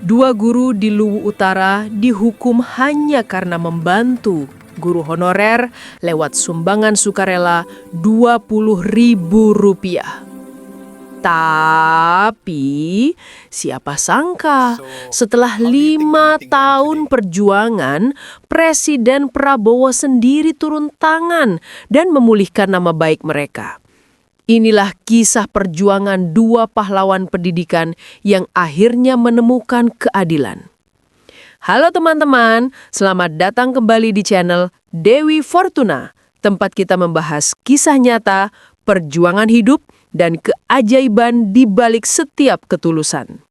Dua guru di Luwu Utara dihukum hanya karena membantu guru honorer lewat sumbangan sukarela Rp20.000. Tapi siapa sangka setelah 5 tahun perjuangan, Presiden Prabowo sendiri turun tangan dan memulihkan nama baik mereka. Inilah kisah perjuangan dua pahlawan pendidikan yang akhirnya menemukan keadilan. Halo teman-teman, selamat datang kembali di channel Dewi Fortuna, tempat kita membahas kisah nyata, perjuangan hidup, dan keajaiban di balik setiap ketulusan.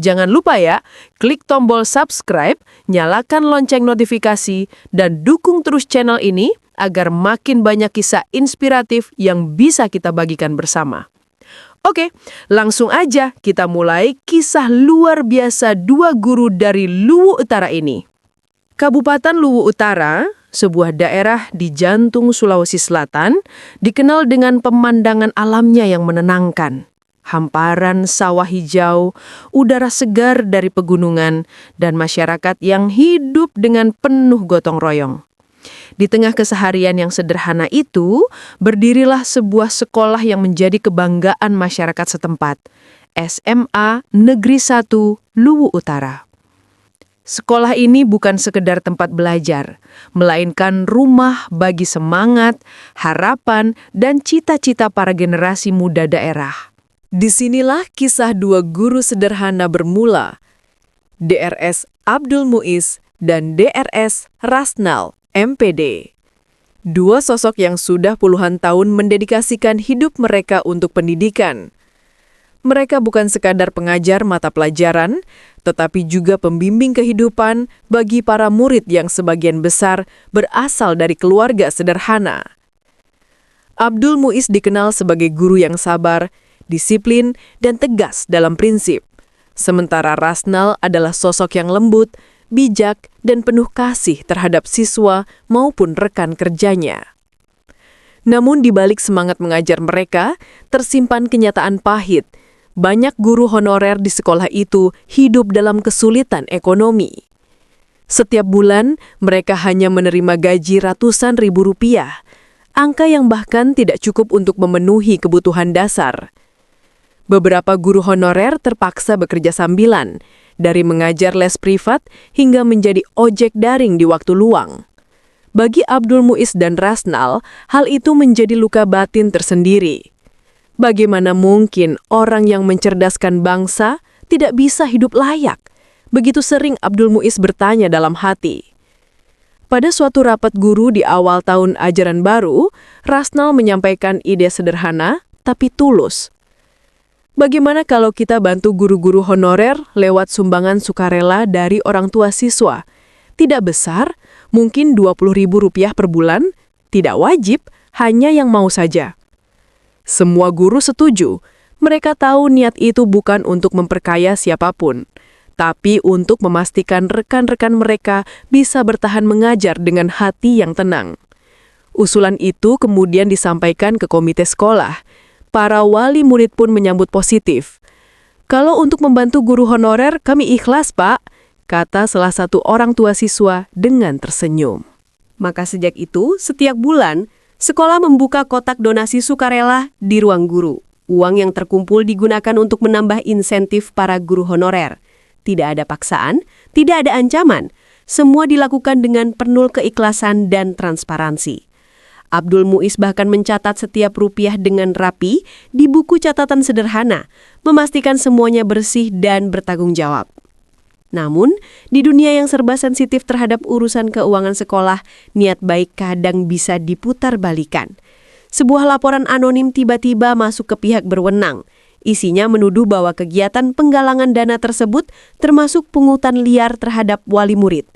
Jangan lupa ya, klik tombol subscribe, nyalakan lonceng notifikasi, dan dukung terus channel ini agar makin banyak kisah inspiratif yang bisa kita bagikan bersama. Oke, langsung aja kita mulai kisah luar biasa dua guru dari Luwu Utara ini. Kabupaten Luwu Utara, sebuah daerah di jantung Sulawesi Selatan, dikenal dengan pemandangan alamnya yang menenangkan. Hamparan sawah hijau, udara segar dari pegunungan, dan masyarakat yang hidup dengan penuh gotong royong. Di tengah keseharian yang sederhana itu, berdirilah sebuah sekolah yang menjadi kebanggaan masyarakat setempat, SMA Negeri 1 Luwu Utara. Sekolah ini bukan sekedar tempat belajar, melainkan rumah bagi semangat, harapan, dan cita-cita para generasi muda daerah. Disinilah kisah dua guru sederhana bermula, DRS Abdul Muiz dan DRS Rasnal, MPD. Dua sosok yang sudah puluhan tahun mendedikasikan hidup mereka untuk pendidikan. Mereka bukan sekadar pengajar mata pelajaran, tetapi juga pembimbing kehidupan bagi para murid yang sebagian besar berasal dari keluarga sederhana. Abdul Muiz dikenal sebagai guru yang sabar, disiplin, dan tegas dalam prinsip. Sementara Rasnal adalah sosok yang lembut, bijak, dan penuh kasih terhadap siswa maupun rekan kerjanya. Namun di balik semangat mengajar mereka, tersimpan kenyataan pahit. Banyak guru honorer di sekolah itu hidup dalam kesulitan ekonomi. Setiap bulan, mereka hanya menerima gaji ratusan ribu rupiah, angka yang bahkan tidak cukup untuk memenuhi kebutuhan dasar. Beberapa guru honorer terpaksa bekerja sambilan, dari mengajar les privat hingga menjadi ojek daring di waktu luang. Bagi Abdul Muiz dan Rasnal, hal itu menjadi luka batin tersendiri. Bagaimana mungkin orang yang mencerdaskan bangsa tidak bisa hidup layak? Begitu sering Abdul Muiz bertanya dalam hati. Pada suatu rapat guru di awal tahun ajaran baru, Rasnal menyampaikan ide sederhana tapi tulus. Bagaimana kalau kita bantu guru-guru honorer lewat sumbangan sukarela dari orang tua siswa? Tidak besar, mungkin Rp20.000 per bulan, tidak wajib, hanya yang mau saja. Semua guru setuju. Mereka tahu niat itu bukan untuk memperkaya siapapun, tapi untuk memastikan rekan-rekan mereka bisa bertahan mengajar dengan hati yang tenang. Usulan itu kemudian disampaikan ke komite sekolah. Para wali murid pun menyambut positif. Kalau untuk membantu guru honorer, kami ikhlas, Pak, kata salah satu orang tua siswa dengan tersenyum. Maka sejak itu, setiap bulan, sekolah membuka kotak donasi sukarela di ruang guru. Uang yang terkumpul digunakan untuk menambah insentif para guru honorer. Tidak ada paksaan, tidak ada ancaman. Semua dilakukan dengan penuh keikhlasan dan transparansi. Abdul Muiz bahkan mencatat setiap rupiah dengan rapi di buku catatan sederhana, memastikan semuanya bersih dan bertanggung jawab. Namun, di dunia yang serba sensitif terhadap urusan keuangan sekolah, niat baik kadang bisa diputar-balikan. Sebuah laporan anonim tiba-tiba masuk ke pihak berwenang. Isinya menuduh bahwa kegiatan penggalangan dana tersebut termasuk pungutan liar terhadap wali murid.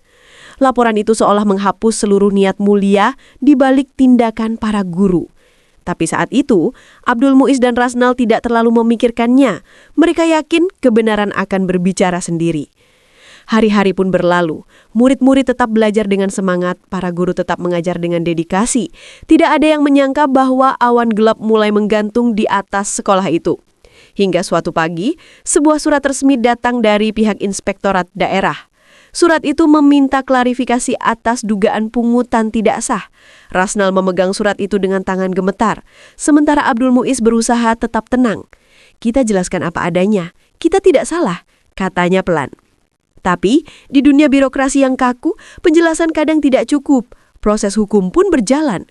Laporan itu seolah menghapus seluruh niat mulia di balik tindakan para guru. Tapi saat itu, Abdul Muiz dan Rasnal tidak terlalu memikirkannya. Mereka yakin kebenaran akan berbicara sendiri. Hari-hari pun berlalu. Murid-murid tetap belajar dengan semangat, para guru tetap mengajar dengan dedikasi. Tidak ada yang menyangka bahwa awan gelap mulai menggantung di atas sekolah itu. Hingga suatu pagi, sebuah surat resmi datang dari pihak inspektorat daerah. Surat itu meminta klarifikasi atas dugaan pungutan tidak sah. Rasnal memegang surat itu dengan tangan gemetar, sementara Abdul Muiz berusaha tetap tenang. "Kita jelaskan apa adanya, kita tidak salah," katanya pelan. Tapi, di dunia birokrasi yang kaku, penjelasan kadang tidak cukup. Proses hukum pun berjalan.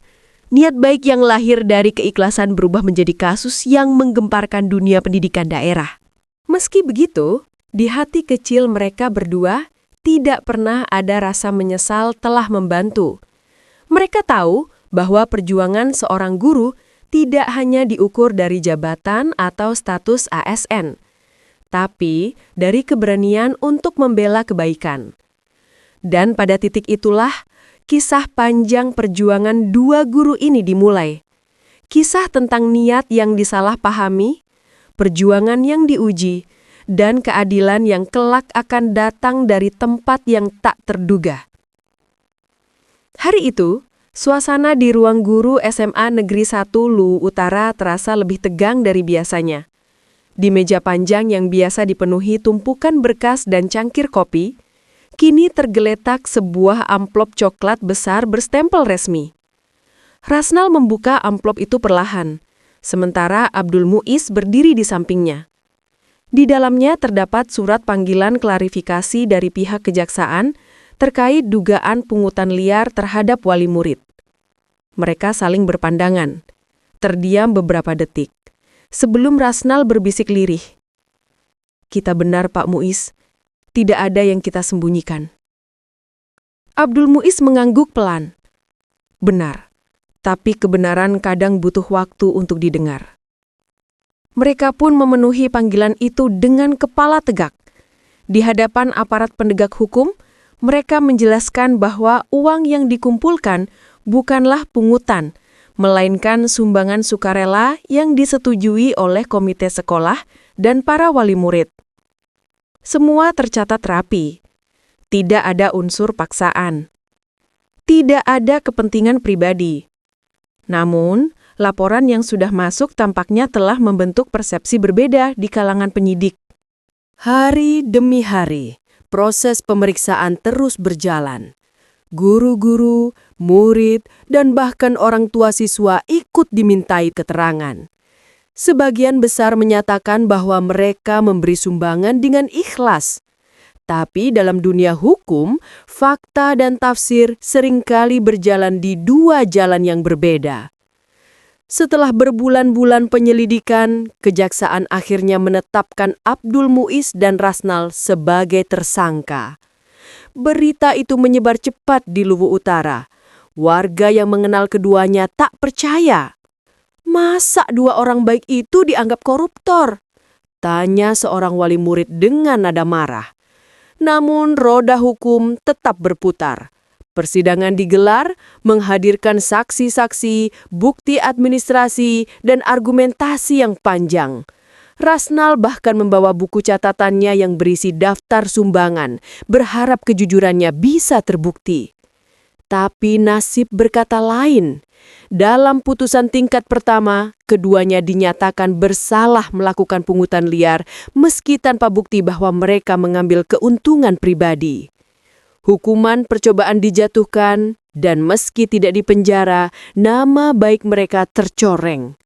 Niat baik yang lahir dari keikhlasan berubah menjadi kasus yang menggemparkan dunia pendidikan daerah. Meski begitu, di hati kecil mereka berdua tidak pernah ada rasa menyesal telah membantu. Mereka tahu bahwa perjuangan seorang guru tidak hanya diukur dari jabatan atau status ASN, tapi dari keberanian untuk membela kebaikan. Dan pada titik itulah, kisah panjang perjuangan dua guru ini dimulai. Kisah tentang niat yang disalahpahami, perjuangan yang diuji, dan keadilan yang kelak akan datang dari tempat yang tak terduga. Hari itu, suasana di ruang guru SMA Negeri 1 Luwu Utara terasa lebih tegang dari biasanya. Di meja panjang yang biasa dipenuhi tumpukan berkas dan cangkir kopi, kini tergeletak sebuah amplop coklat besar berstempel resmi. Rasnal membuka amplop itu perlahan, sementara Abdul Muiz berdiri di sampingnya. Di dalamnya terdapat surat panggilan klarifikasi dari pihak kejaksaan terkait dugaan pungutan liar terhadap wali murid. Mereka saling berpandangan, terdiam beberapa detik, sebelum Rasnal berbisik lirih. "Kita benar, Pak Muiz. Tidak ada yang kita sembunyikan." Abdul Muiz mengangguk pelan. "Benar, tapi kebenaran kadang butuh waktu untuk didengar." Mereka pun memenuhi panggilan itu dengan kepala tegak. Di hadapan aparat penegak hukum, mereka menjelaskan bahwa uang yang dikumpulkan bukanlah pungutan, melainkan sumbangan sukarela yang disetujui oleh komite sekolah dan para wali murid. Semua tercatat rapi. Tidak ada unsur paksaan. Tidak ada kepentingan pribadi. Namun, laporan yang sudah masuk tampaknya telah membentuk persepsi berbeda di kalangan penyidik. Hari demi hari, proses pemeriksaan terus berjalan. Guru-guru, murid, dan bahkan orang tua siswa ikut dimintai keterangan. Sebagian besar menyatakan bahwa mereka memberi sumbangan dengan ikhlas. Tapi dalam dunia hukum, fakta dan tafsir seringkali berjalan di dua jalan yang berbeda. Setelah berbulan-bulan penyelidikan, kejaksaan akhirnya menetapkan Abdul Muiz dan Rasnal sebagai tersangka. Berita itu menyebar cepat di Luwu Utara. Warga yang mengenal keduanya tak percaya. "Masa dua orang baik itu dianggap koruptor?" tanya seorang wali murid dengan nada marah. Namun roda hukum tetap berputar. Persidangan digelar, menghadirkan saksi-saksi, bukti administrasi, dan argumentasi yang panjang. Rasnal bahkan membawa buku catatannya yang berisi daftar sumbangan, berharap kejujurannya bisa terbukti. Tapi nasib berkata lain. Dalam putusan tingkat pertama, keduanya dinyatakan bersalah melakukan pungutan liar meski tanpa bukti bahwa mereka mengambil keuntungan pribadi. Hukuman percobaan dijatuhkan dan meski tidak dipenjara, nama baik mereka tercoreng.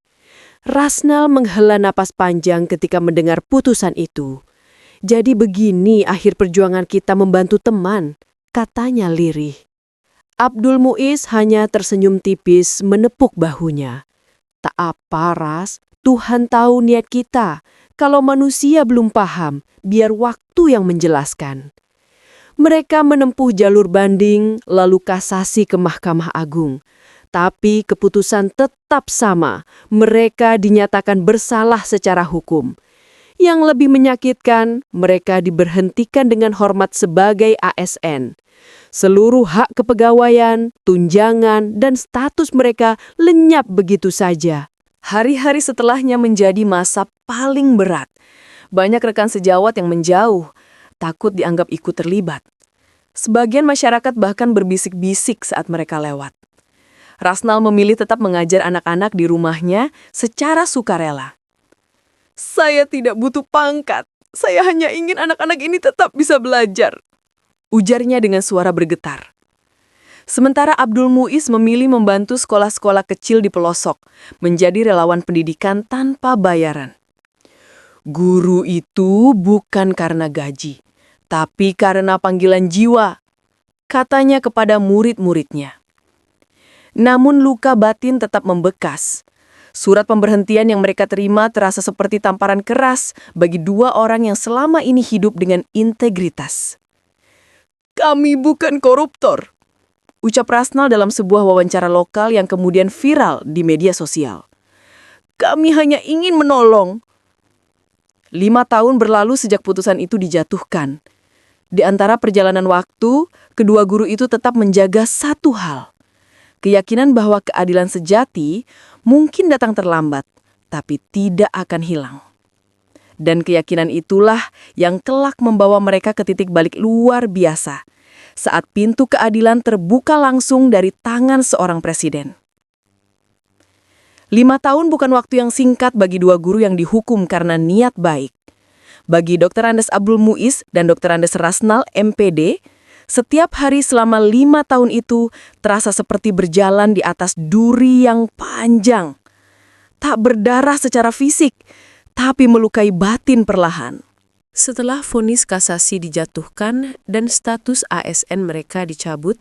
Rasnal menghela napas panjang ketika mendengar putusan itu. "Jadi begini akhir perjuangan kita membantu teman," katanya lirih. Abdul Muiz hanya tersenyum tipis menepuk bahunya. "Tak apa, Ras. Tuhan tahu niat kita. Kalau manusia belum paham, biar waktu yang menjelaskan." Mereka menempuh jalur banding, lalu kasasi ke Mahkamah Agung. Tapi keputusan tetap sama. Mereka dinyatakan bersalah secara hukum. Yang lebih menyakitkan, mereka diberhentikan dengan hormat sebagai ASN. Seluruh hak kepegawaian, tunjangan, dan status mereka lenyap begitu saja. Hari-hari setelahnya menjadi masa paling berat. Banyak rekan sejawat yang menjauh, takut dianggap ikut terlibat. Sebagian masyarakat bahkan berbisik-bisik saat mereka lewat. Rasnal memilih tetap mengajar anak-anak di rumahnya secara sukarela. Saya tidak butuh pangkat. Saya hanya ingin anak-anak ini tetap bisa belajar. Ujarnya dengan suara bergetar. Sementara Abdul Muiz memilih membantu sekolah-sekolah kecil di pelosok, menjadi relawan pendidikan tanpa bayaran. Guru itu bukan karena gaji, tapi karena panggilan jiwa, katanya kepada murid-muridnya. Namun luka batin tetap membekas. Surat pemberhentian yang mereka terima terasa seperti tamparan keras bagi dua orang yang selama ini hidup dengan integritas. Kami bukan koruptor, ucap Rasnal dalam sebuah wawancara lokal yang kemudian viral di media sosial. Kami hanya ingin menolong. 5 tahun berlalu sejak putusan itu dijatuhkan. Di antara perjalanan waktu, kedua guru itu tetap menjaga satu hal. Keyakinan bahwa keadilan sejati mungkin datang terlambat, tapi tidak akan hilang. Dan keyakinan itulah yang kelak membawa mereka ke titik balik luar biasa, saat pintu keadilan terbuka langsung dari tangan seorang presiden. 5 tahun bukan waktu yang singkat bagi dua guru yang dihukum karena niat baik. Bagi Dr. Andes Abdul Muiz dan Dr. Andes Rasnal, MPD, setiap hari selama 5 tahun itu terasa seperti berjalan di atas duri yang panjang. Tak berdarah secara fisik, tapi melukai batin perlahan. Setelah vonis kasasi dijatuhkan dan status ASN mereka dicabut,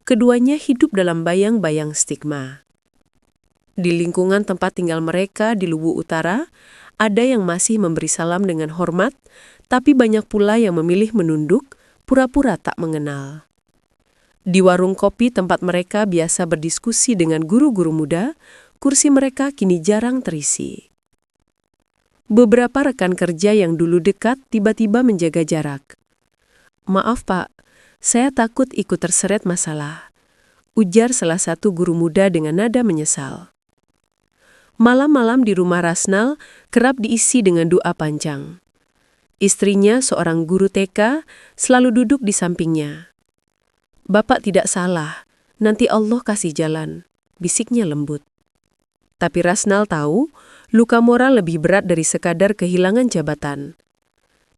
keduanya hidup dalam bayang-bayang stigma. Di lingkungan tempat tinggal mereka di Luwu Utara, ada yang masih memberi salam dengan hormat, tapi banyak pula yang memilih menunduk, pura-pura tak mengenal. Di warung kopi tempat mereka biasa berdiskusi dengan guru-guru muda, kursi mereka kini jarang terisi. Beberapa rekan kerja yang dulu dekat tiba-tiba menjaga jarak. "Maaf Pak, saya takut ikut terseret masalah," ujar salah satu guru muda dengan nada menyesal. Malam-malam di rumah Rasnal kerap diisi dengan doa panjang. Istrinya, seorang guru TK, selalu duduk di sampingnya. "Bapak tidak salah, nanti Allah kasih jalan," bisiknya lembut. Tapi Rasnal tahu, luka moral lebih berat dari sekadar kehilangan jabatan.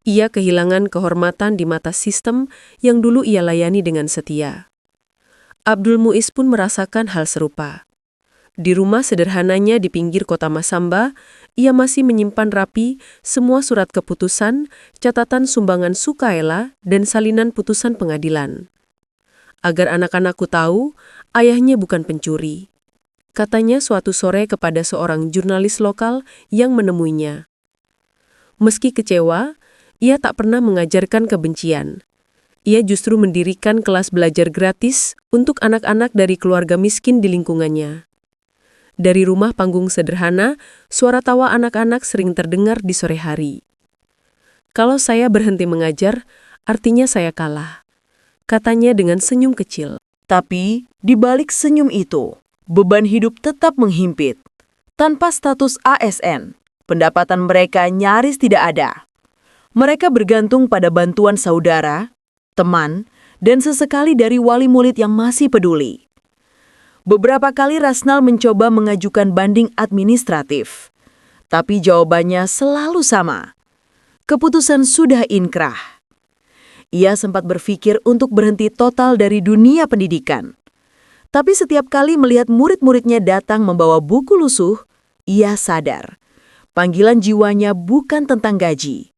Ia kehilangan kehormatan di mata sistem yang dulu ia layani dengan setia. Abdul Muiz pun merasakan hal serupa. Di rumah sederhananya di pinggir kota Masamba, ia masih menyimpan rapi semua surat keputusan, catatan sumbangan sukaela, dan salinan putusan pengadilan. "Agar anak-anakku tahu, ayahnya bukan pencuri," katanya suatu sore kepada seorang jurnalis lokal yang menemuinya. Meski kecewa, ia tak pernah mengajarkan kebencian. Ia justru mendirikan kelas belajar gratis untuk anak-anak dari keluarga miskin di lingkungannya. Dari rumah panggung sederhana, suara tawa anak-anak sering terdengar di sore hari. "Kalau saya berhenti mengajar, artinya saya kalah," katanya dengan senyum kecil. Tapi di balik senyum itu, beban hidup tetap menghimpit. Tanpa status ASN, pendapatan mereka nyaris tidak ada. Mereka bergantung pada bantuan saudara, teman, dan sesekali dari wali murid yang masih peduli. Beberapa kali Rasnal mencoba mengajukan banding administratif, tapi jawabannya selalu sama. Keputusan sudah inkrah. Ia sempat berpikir untuk berhenti total dari dunia pendidikan. Tapi setiap kali melihat murid-muridnya datang membawa buku lusuh, ia sadar. Panggilan jiwanya bukan tentang gaji,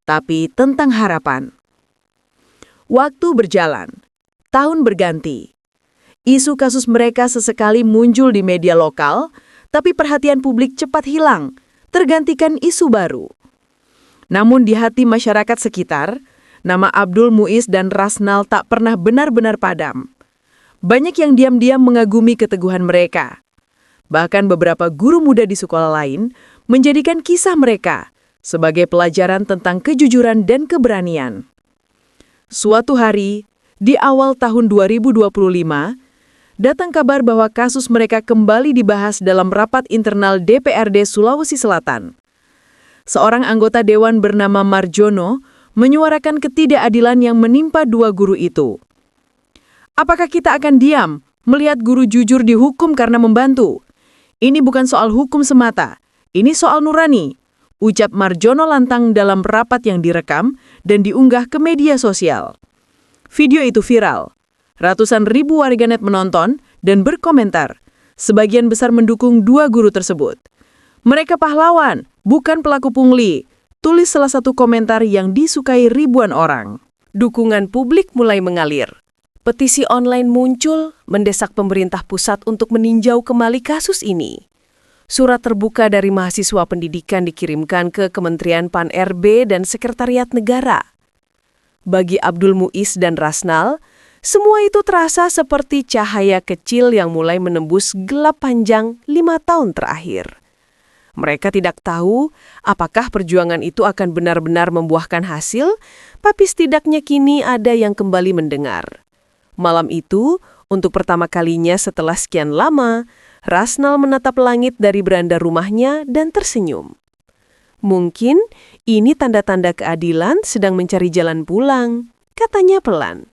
tapi tentang harapan. Waktu berjalan, tahun berganti. Isu kasus mereka sesekali muncul di media lokal, tapi perhatian publik cepat hilang, tergantikan isu baru. Namun di hati masyarakat sekitar, nama Abdul Muiz dan Rasnal tak pernah benar-benar padam. Banyak yang diam-diam mengagumi keteguhan mereka. Bahkan beberapa guru muda di sekolah lain menjadikan kisah mereka sebagai pelajaran tentang kejujuran dan keberanian. Suatu hari, di awal tahun 2025, datang kabar bahwa kasus mereka kembali dibahas dalam rapat internal DPRD Sulawesi Selatan. Seorang anggota dewan bernama Marjono menyuarakan ketidakadilan yang menimpa dua guru itu. "Apakah kita akan diam melihat guru jujur dihukum karena membantu? Ini bukan soal hukum semata, ini soal nurani," ucap Marjono lantang dalam rapat yang direkam dan diunggah ke media sosial. Video itu viral. Ratusan ribu warganet menonton dan berkomentar. Sebagian besar mendukung dua guru tersebut. Mereka pahlawan, bukan pelaku pungli, tulis salah satu komentar yang disukai ribuan orang. Dukungan publik mulai mengalir. Petisi online muncul mendesak pemerintah pusat untuk meninjau kembali kasus ini. Surat terbuka dari mahasiswa pendidikan dikirimkan ke Kementerian Pan-RB dan Sekretariat Negara. Bagi Abdul Muiz dan Rasnal, semua itu terasa seperti cahaya kecil yang mulai menembus gelap panjang 5 tahun terakhir. Mereka tidak tahu apakah perjuangan itu akan benar-benar membuahkan hasil, tapi setidaknya kini ada yang kembali mendengar. Malam itu, untuk pertama kalinya setelah sekian lama, Rasnal menatap langit dari beranda rumahnya dan tersenyum. Mungkin ini tanda-tanda keadilan sedang mencari jalan pulang, katanya pelan.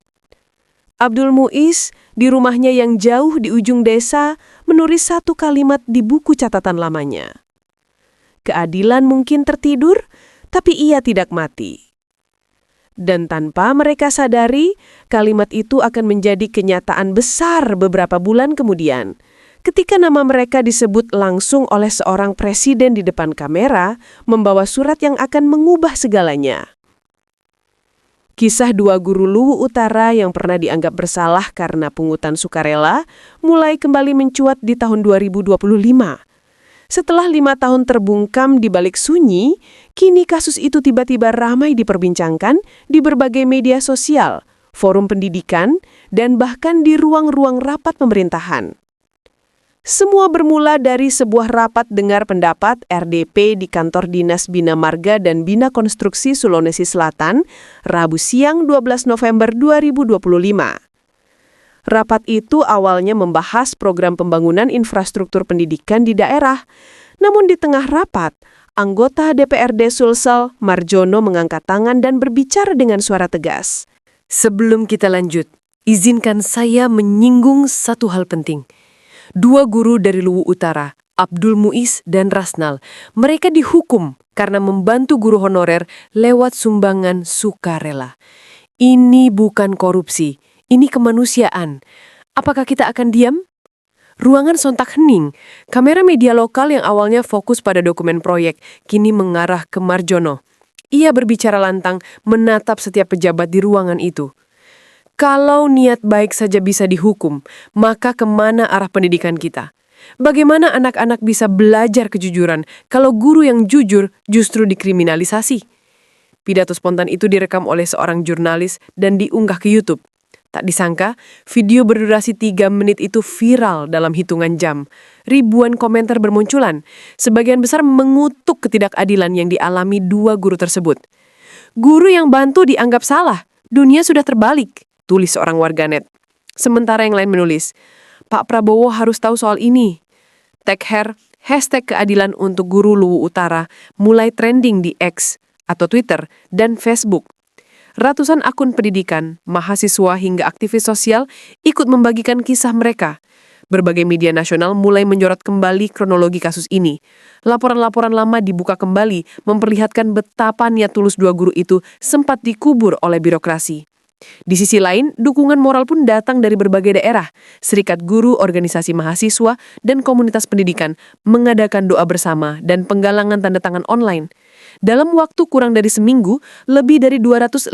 Abdul Muiz di rumahnya yang jauh di ujung desa menulis satu kalimat di buku catatan lamanya. Keadilan mungkin tertidur, tapi ia tidak mati. Dan tanpa mereka sadari, kalimat itu akan menjadi kenyataan besar beberapa bulan kemudian, ketika nama mereka disebut langsung oleh seorang presiden di depan kamera, membawa surat yang akan mengubah segalanya. Kisah dua guru Luwu Utara yang pernah dianggap bersalah karena pungutan sukarela mulai kembali mencuat di tahun 2025. Setelah 5 tahun terbungkam di balik sunyi, kini kasus itu tiba-tiba ramai diperbincangkan di berbagai media sosial, forum pendidikan, dan bahkan di ruang-ruang rapat pemerintahan. Semua bermula dari sebuah rapat dengar pendapat RDP di kantor Dinas Bina Marga dan Bina Konstruksi Sulawesi Selatan, Rabu siang 12 November 2025. Rapat itu awalnya membahas program pembangunan infrastruktur pendidikan di daerah. Namun di tengah rapat, anggota DPRD Sulsel, Marjono mengangkat tangan dan berbicara dengan suara tegas. Sebelum kita lanjut, izinkan saya menyinggung satu hal penting. Dua guru dari Luwu Utara, Abdul Muiz dan Rasnal, mereka dihukum karena membantu guru honorer lewat sumbangan sukarela. Ini bukan korupsi. Ini kemanusiaan. Apakah kita akan diam? Ruangan sontak hening. Kamera media lokal yang awalnya fokus pada dokumen proyek, kini mengarah ke Marjono. Ia berbicara lantang, menatap setiap pejabat di ruangan itu. Kalau niat baik saja bisa dihukum, maka kemana arah pendidikan kita? Bagaimana anak-anak bisa belajar kejujuran kalau guru yang jujur justru dikriminalisasi? Pidato spontan itu direkam oleh seorang jurnalis dan diunggah ke YouTube. Tak disangka, video berdurasi 3 menit itu viral dalam hitungan jam. Ribuan komentar bermunculan, sebagian besar mengutuk ketidakadilan yang dialami dua guru tersebut. Guru yang bantu dianggap salah, dunia sudah terbalik, tulis seorang warganet. Sementara yang lain menulis, Pak Prabowo harus tahu soal ini. Hashtag keadilan untuk guru Luwu Utara mulai trending di X atau Twitter dan Facebook. Ratusan akun pendidikan, mahasiswa hingga aktivis sosial ikut membagikan kisah mereka. Berbagai media nasional mulai menyorot kembali kronologi kasus ini. Laporan-laporan lama dibuka kembali, memperlihatkan betapa niat tulus dua guru itu sempat dikubur oleh birokrasi. Di sisi lain, dukungan moral pun datang dari berbagai daerah. Serikat guru, organisasi mahasiswa, dan komunitas pendidikan mengadakan doa bersama dan penggalangan tanda tangan online. Dalam waktu kurang dari seminggu, lebih dari 250.000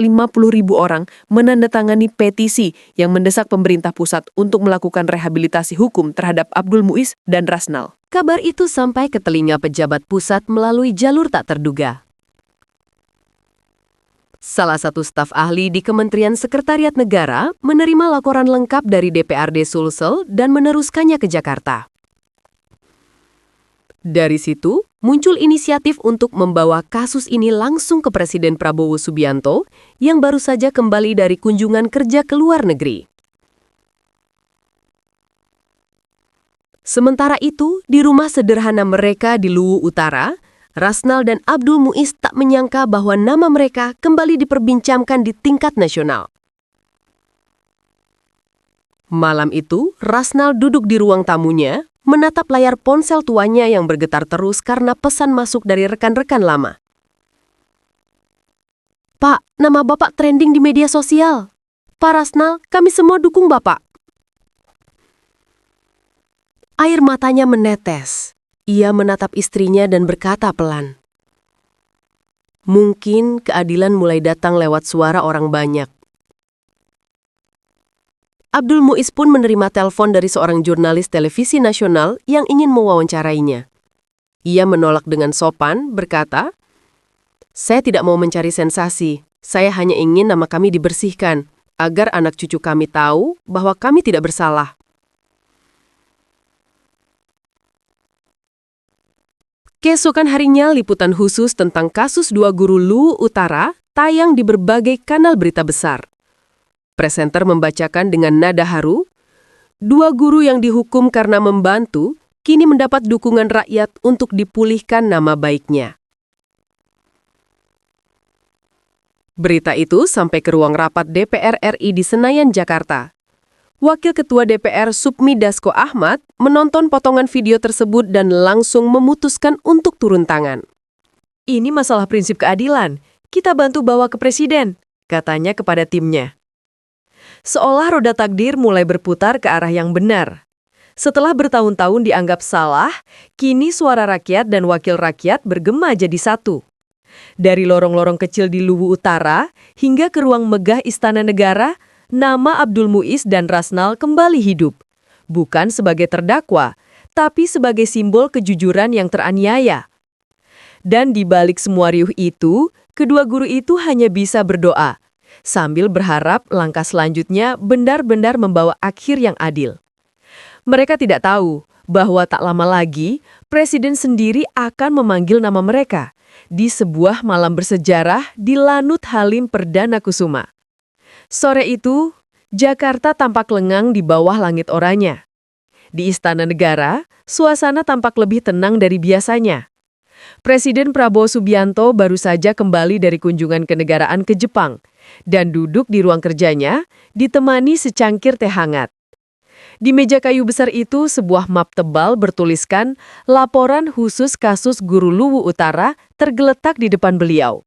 orang menandatangani petisi yang mendesak pemerintah pusat untuk melakukan rehabilitasi hukum terhadap Abdul Muiz dan Rasnal. Kabar itu sampai ke telinga pejabat pusat melalui jalur tak terduga. Salah satu staf ahli di Kementerian Sekretariat Negara menerima laporan lengkap dari DPRD Sulsel dan meneruskannya ke Jakarta. Dari situ, muncul inisiatif untuk membawa kasus ini langsung ke Presiden Prabowo Subianto yang baru saja kembali dari kunjungan kerja ke luar negeri. Sementara itu, di rumah sederhana mereka di Luwu Utara, Rasnal dan Abdul Muiz tak menyangka bahwa nama mereka kembali diperbincangkan di tingkat nasional. Malam itu, Rasnal duduk di ruang tamunya, menatap layar ponsel tuanya yang bergetar terus karena pesan masuk dari rekan-rekan lama. Pak, nama Bapak trending di media sosial. Pak Rasnal, kami semua dukung Bapak. Air matanya menetes. Ia menatap istrinya dan berkata pelan. Mungkin keadilan mulai datang lewat suara orang banyak. Abdul Muiz pun menerima telepon dari seorang jurnalis televisi nasional yang ingin mewawancarainya. Ia menolak dengan sopan, berkata, "Saya tidak mau mencari sensasi. Saya hanya ingin nama kami dibersihkan, agar anak cucu kami tahu bahwa kami tidak bersalah." Keesokan harinya, liputan khusus tentang kasus 2 guru Luwu Utara tayang di berbagai kanal berita besar. Presenter membacakan dengan nada haru, 2 guru yang dihukum karena membantu kini mendapat dukungan rakyat untuk dipulihkan nama baiknya. Berita itu sampai ke ruang rapat DPR RI di Senayan, Jakarta. Wakil Ketua DPR Supmi Dasko Ahmad menonton potongan video tersebut dan langsung memutuskan untuk turun tangan. "Ini masalah prinsip keadilan. Kita bantu bawa ke Presiden," katanya kepada timnya. Seolah roda takdir mulai berputar ke arah yang benar. Setelah bertahun-tahun dianggap salah, kini suara rakyat dan wakil rakyat bergema jadi satu. Dari lorong-lorong kecil di Luwu Utara hingga ke ruang megah Istana Negara, nama Abdul Muiz dan Rasnal kembali hidup. Bukan sebagai terdakwa, tapi sebagai simbol kejujuran yang teraniaya. Dan di balik semua riuh itu, kedua guru itu hanya bisa berdoa, sambil berharap langkah selanjutnya benar-benar membawa akhir yang adil. Mereka tidak tahu bahwa tak lama lagi, Presiden sendiri akan memanggil nama mereka di sebuah malam bersejarah di Lanut Halim Perdana Kusuma. Sore itu, Jakarta tampak lengang di bawah langit oranye. Di Istana Negara, suasana tampak lebih tenang dari biasanya. Presiden Prabowo Subianto baru saja kembali dari kunjungan kenegaraan ke Jepang dan duduk di ruang kerjanya ditemani secangkir teh hangat. Di meja kayu besar itu sebuah map tebal bertuliskan laporan khusus kasus guru Luwu Utara tergeletak di depan beliau.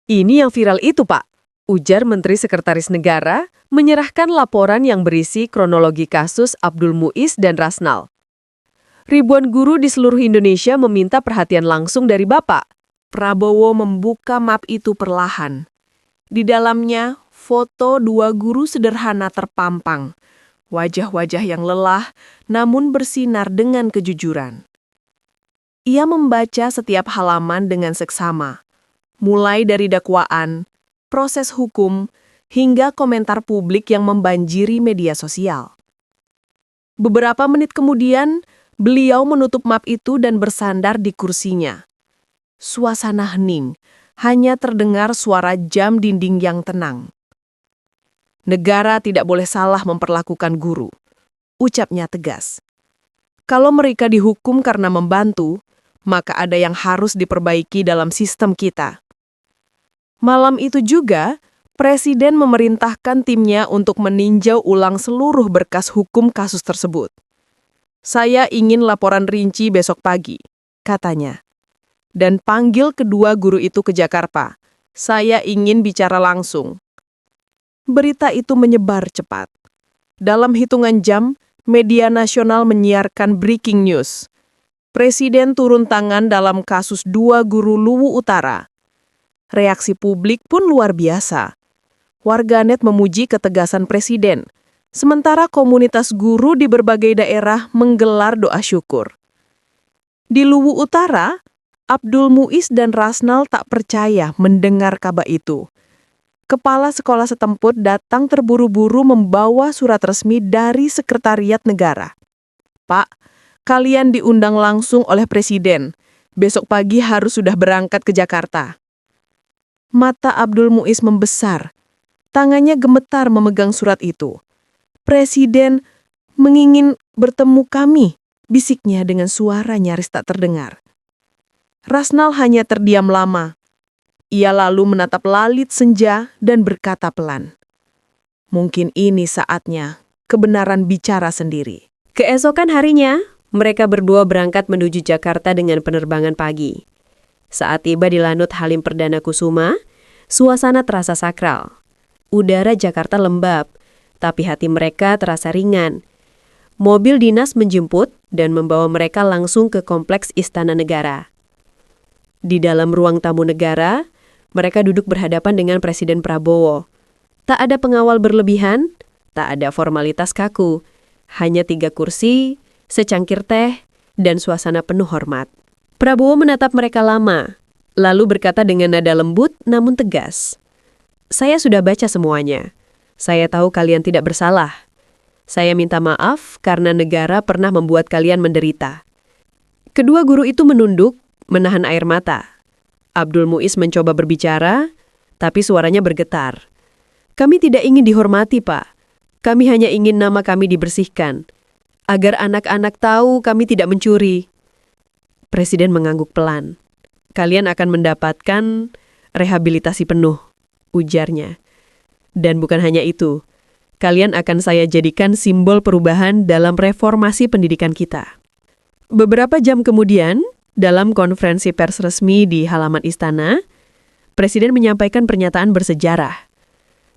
"Ini yang viral itu, Pak," ujar Menteri Sekretaris Negara menyerahkan laporan yang berisi kronologi kasus Abdul Muiz dan Rasnal. "Ribuan guru di seluruh Indonesia meminta perhatian langsung dari Bapak." Prabowo membuka map itu perlahan. Di dalamnya, foto 2 guru sederhana terpampang. Wajah-wajah yang lelah, namun bersinar dengan kejujuran. Ia membaca setiap halaman dengan seksama, mulai dari dakwaan, proses hukum, hingga komentar publik yang membanjiri media sosial. Beberapa menit kemudian, beliau menutup map itu dan bersandar di kursinya. Suasana hening, hanya terdengar suara jam dinding yang tenang. "Negara tidak boleh salah memperlakukan guru," ucapnya tegas. "Kalau mereka dihukum karena membantu, maka ada yang harus diperbaiki dalam sistem kita." Malam itu juga, Presiden memerintahkan timnya untuk meninjau ulang seluruh berkas hukum kasus tersebut. "Saya ingin laporan rinci besok pagi," katanya. "Dan panggil kedua guru itu ke Jakarta. Saya ingin bicara langsung." Berita itu menyebar cepat. Dalam hitungan jam, media nasional menyiarkan breaking news. Presiden turun tangan dalam kasus 2 guru Luwu Utara. Reaksi publik pun luar biasa. Warganet memuji ketegasan Presiden, sementara komunitas guru di berbagai daerah menggelar doa syukur. Di Luwu Utara, Abdul Muiz dan Rasnal tak percaya mendengar kabar itu. Kepala sekolah setempat datang terburu-buru membawa surat resmi dari Sekretariat Negara. "Pak, kalian diundang langsung oleh Presiden. Besok pagi harus sudah berangkat ke Jakarta." Mata Abdul Muiz membesar. Tangannya gemetar memegang surat itu. "Presiden mengingin bertemu kami," bisiknya dengan suara nyaris tak terdengar. Rasnal hanya terdiam lama. Ia lalu menatap lalit senja dan berkata pelan, "Mungkin ini saatnya kebenaran bicara sendiri." Keesokan harinya, mereka berdua berangkat menuju Jakarta dengan penerbangan pagi. Saat tiba di Lanut Halim Perdana Kusuma, suasana terasa sakral. Udara Jakarta lembab, tapi hati mereka terasa ringan. Mobil dinas menjemput dan membawa mereka langsung ke kompleks Istana Negara. Di dalam ruang tamu negara, mereka duduk berhadapan dengan Presiden Prabowo. Tak ada pengawal berlebihan, tak ada formalitas kaku. Hanya 3 kursi, secangkir teh, dan suasana penuh hormat. Prabowo menatap mereka lama, lalu berkata dengan nada lembut namun tegas. Saya sudah baca semuanya. Saya tahu kalian tidak bersalah. Saya minta maaf karena negara pernah membuat kalian menderita. Kedua guru itu menunduk, menahan air mata. Abdul Muiz mencoba berbicara, tapi suaranya bergetar. Kami tidak ingin dihormati, Pak. Kami hanya ingin nama kami dibersihkan, agar anak-anak tahu kami tidak mencuri. Presiden mengangguk pelan. Kalian akan mendapatkan rehabilitasi penuh, ujarnya. Dan bukan hanya itu, kalian akan saya jadikan simbol perubahan dalam reformasi pendidikan kita. Beberapa jam kemudian, dalam konferensi pers resmi di halaman istana, Presiden menyampaikan pernyataan bersejarah.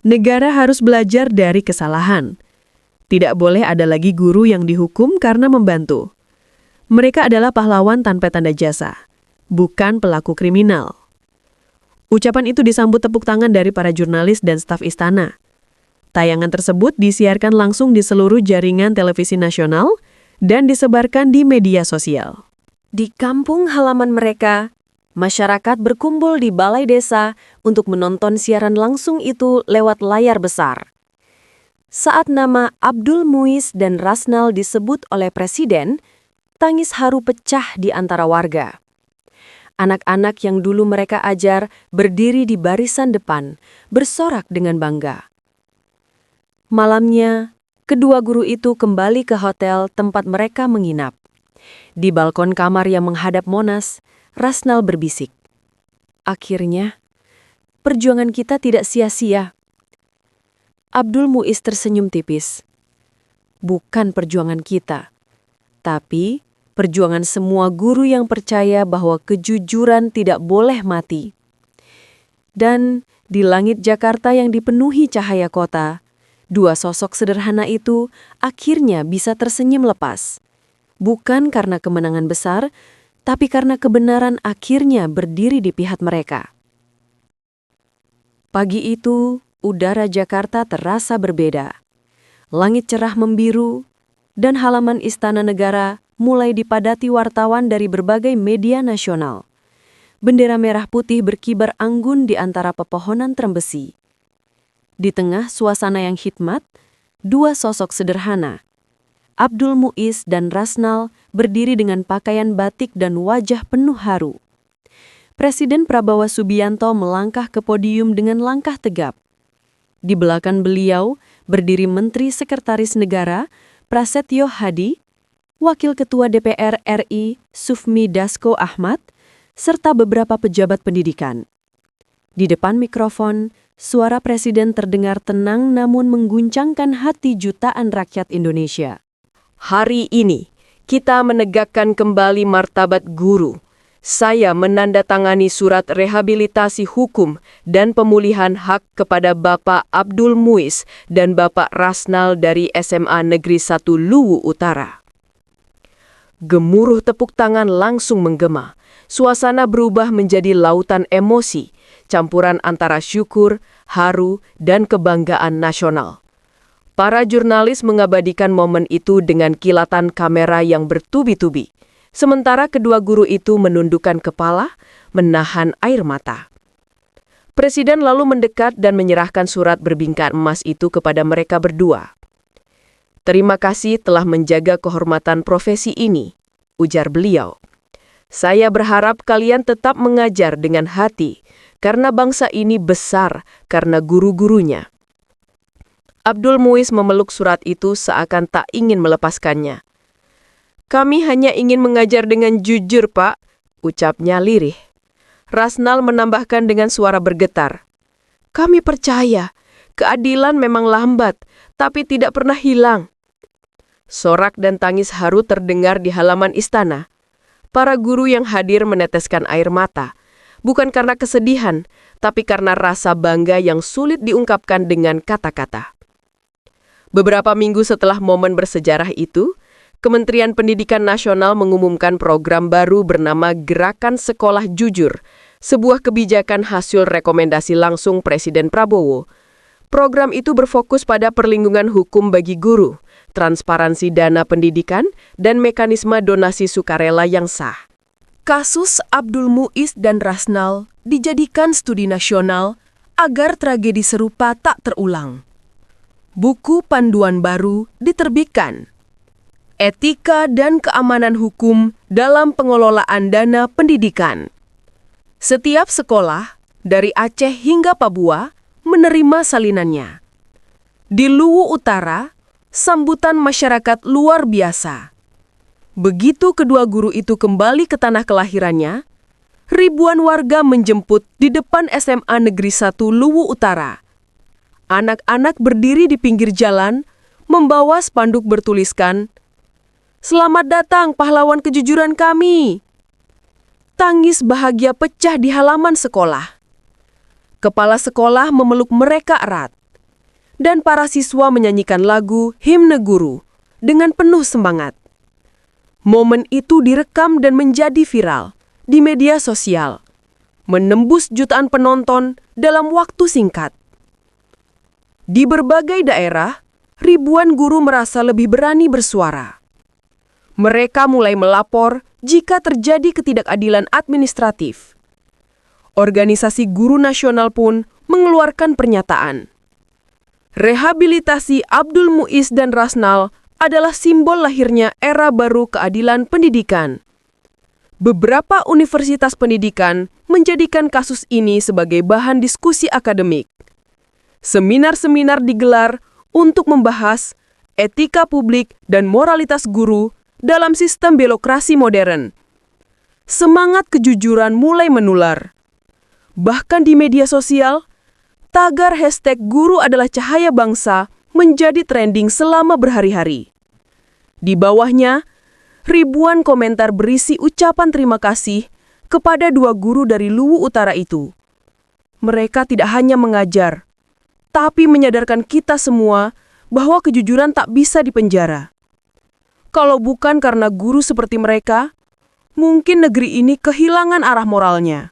Negara harus belajar dari kesalahan. Tidak boleh ada lagi guru yang dihukum karena membantu. Mereka adalah pahlawan tanpa tanda jasa, bukan pelaku kriminal. Ucapan itu disambut tepuk tangan dari para jurnalis dan staf istana. Tayangan tersebut disiarkan langsung di seluruh jaringan televisi nasional dan disebarkan di media sosial. Di kampung halaman mereka, masyarakat berkumpul di balai desa untuk menonton siaran langsung itu lewat layar besar. Saat nama Abdul Muiz dan Rasnal disebut oleh Presiden, tangis haru pecah di antara warga. Anak-anak yang dulu mereka ajar berdiri di barisan depan, bersorak dengan bangga. Malamnya, kedua guru itu kembali ke hotel tempat mereka menginap. Di balkon kamar yang menghadap Monas, Rasnal berbisik. Akhirnya, perjuangan kita tidak sia-sia. Abdul Muiz tersenyum tipis. Bukan perjuangan kita, tapi perjuangan semua guru yang percaya bahwa kejujuran tidak boleh mati. Dan di langit Jakarta yang dipenuhi cahaya kota, 2 sosok sederhana itu akhirnya bisa tersenyum lepas. Bukan karena kemenangan besar, tapi karena kebenaran akhirnya berdiri di pihak mereka. Pagi itu, udara Jakarta terasa berbeda. Langit cerah membiru, dan halaman Istana Negara mulai dipadati wartawan dari berbagai media nasional. Bendera merah putih berkibar anggun di antara pepohonan trembesi. Di tengah suasana yang hikmat, 2 sosok sederhana, Abdul Muiz dan Rasnal, berdiri dengan pakaian batik dan wajah penuh haru. Presiden Prabowo Subianto melangkah ke podium dengan langkah tegap. Di belakang beliau berdiri Menteri Sekretaris Negara Prasetyo Hadi, Wakil Ketua DPR RI Sufmi Dasko Ahmad, serta beberapa pejabat pendidikan. Di depan mikrofon, suara Presiden terdengar tenang namun mengguncangkan hati jutaan rakyat Indonesia. Hari ini, kita menegakkan kembali martabat guru. Saya menandatangani surat rehabilitasi hukum dan pemulihan hak kepada Bapak Abdul Muiz dan Bapak Rasnal dari SMA Negeri 1 Luwu Utara. Gemuruh tepuk tangan langsung menggema. Suasana berubah menjadi lautan emosi, campuran antara syukur, haru, dan kebanggaan nasional. Para jurnalis mengabadikan momen itu dengan kilatan kamera yang bertubi-tubi. Sementara kedua guru itu menundukkan kepala, menahan air mata. Presiden lalu mendekat dan menyerahkan surat berbingkai emas itu kepada mereka berdua. Terima kasih telah menjaga kehormatan profesi ini, ujar beliau. Saya berharap kalian tetap mengajar dengan hati, karena bangsa ini besar karena guru-gurunya. Abdul Muiz memeluk surat itu seakan tak ingin melepaskannya. Kami hanya ingin mengajar dengan jujur, Pak, ucapnya lirih. Rasnal menambahkan dengan suara bergetar. Kami percaya, keadilan memang lambat, tapi tidak pernah hilang. Sorak dan tangis haru terdengar di halaman istana. Para guru yang hadir meneteskan air mata, bukan karena kesedihan, tapi karena rasa bangga yang sulit diungkapkan dengan kata-kata. Beberapa minggu setelah momen bersejarah itu, Kementerian Pendidikan Nasional mengumumkan program baru bernama Gerakan Sekolah Jujur, sebuah kebijakan hasil rekomendasi langsung Presiden Prabowo. Program itu berfokus pada perlindungan hukum bagi guru, transparansi dana pendidikan, dan mekanisme donasi sukarela yang sah. Kasus Abdul Muiz dan Rasnal dijadikan studi nasional agar tragedi serupa tak terulang. Buku panduan baru diterbitkan. Etika dan keamanan hukum dalam pengelolaan dana pendidikan. Setiap sekolah, dari Aceh hingga Papua, menerima salinannya. Di Luwu Utara, sambutan masyarakat luar biasa. Begitu kedua guru itu kembali ke tanah kelahirannya, ribuan warga menjemput di depan SMA Negeri 1 Luwu Utara. Anak-anak berdiri di pinggir jalan, membawa spanduk bertuliskan, "Selamat datang pahlawan kejujuran kami." Tangis bahagia pecah di halaman sekolah. Kepala sekolah memeluk mereka erat. Dan para siswa menyanyikan lagu Himne Guru dengan penuh semangat. Momen itu direkam dan menjadi viral di media sosial, menembus jutaan penonton dalam waktu singkat. Di berbagai daerah, ribuan guru merasa lebih berani bersuara. Mereka mulai melapor jika terjadi ketidakadilan administratif. Organisasi Guru Nasional pun mengeluarkan pernyataan. Rehabilitasi Abdul Muiz dan Rasnal adalah simbol lahirnya era baru keadilan pendidikan. Beberapa universitas pendidikan menjadikan kasus ini sebagai bahan diskusi akademik. Seminar-seminar digelar untuk membahas etika publik dan moralitas guru dalam sistem birokrasi modern. Semangat kejujuran mulai menular. Bahkan di media sosial, tagar hashtag guru adalah cahaya bangsa menjadi trending selama berhari-hari. Di bawahnya, ribuan komentar berisi ucapan terima kasih kepada dua guru dari Luwu Utara itu. Mereka tidak hanya mengajar, tapi menyadarkan kita semua bahwa kejujuran tak bisa dipenjara. Kalau bukan karena guru seperti mereka, mungkin negeri ini kehilangan arah moralnya.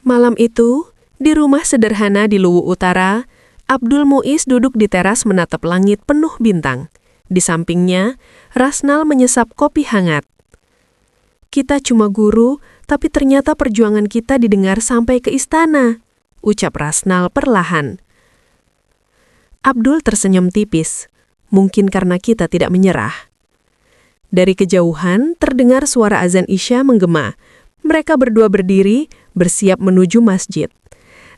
Malam itu, di rumah sederhana di Luwu Utara, Abdul Muiz duduk di teras menatap langit penuh bintang. Di sampingnya, Rasnal menyesap kopi hangat. "Kita cuma guru, tapi ternyata perjuangan kita didengar sampai ke istana," ucap Rasnal perlahan. Abdul tersenyum tipis, mungkin karena kita tidak menyerah. Dari kejauhan, terdengar suara azan Isya menggema. Mereka berdua berdiri, bersiap menuju masjid.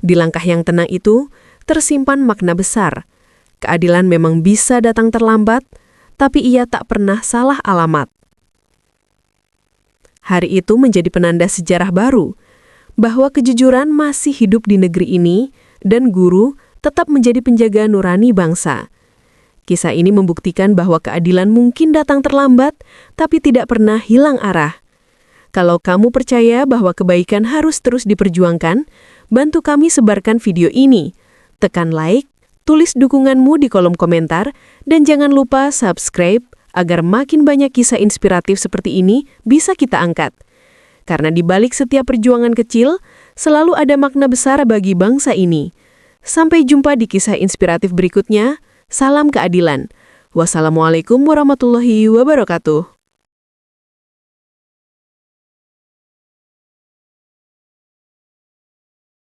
Di langkah yang tenang itu, tersimpan makna besar. Keadilan memang bisa datang terlambat, tapi ia tak pernah salah alamat. Hari itu menjadi penanda sejarah baru, bahwa kejujuran masih hidup di negeri ini, dan guru tetap menjadi penjaga nurani bangsa. Kisah ini membuktikan bahwa keadilan mungkin datang terlambat, tapi tidak pernah hilang arah. Kalau kamu percaya bahwa kebaikan harus terus diperjuangkan, bantu kami sebarkan video ini. Tekan like, tulis dukunganmu di kolom komentar, dan jangan lupa subscribe agar makin banyak kisah inspiratif seperti ini bisa kita angkat. Karena di balik setiap perjuangan kecil, selalu ada makna besar bagi bangsa ini. Sampai jumpa di kisah inspiratif berikutnya. Salam keadilan. Wassalamualaikum warahmatullahi wabarakatuh.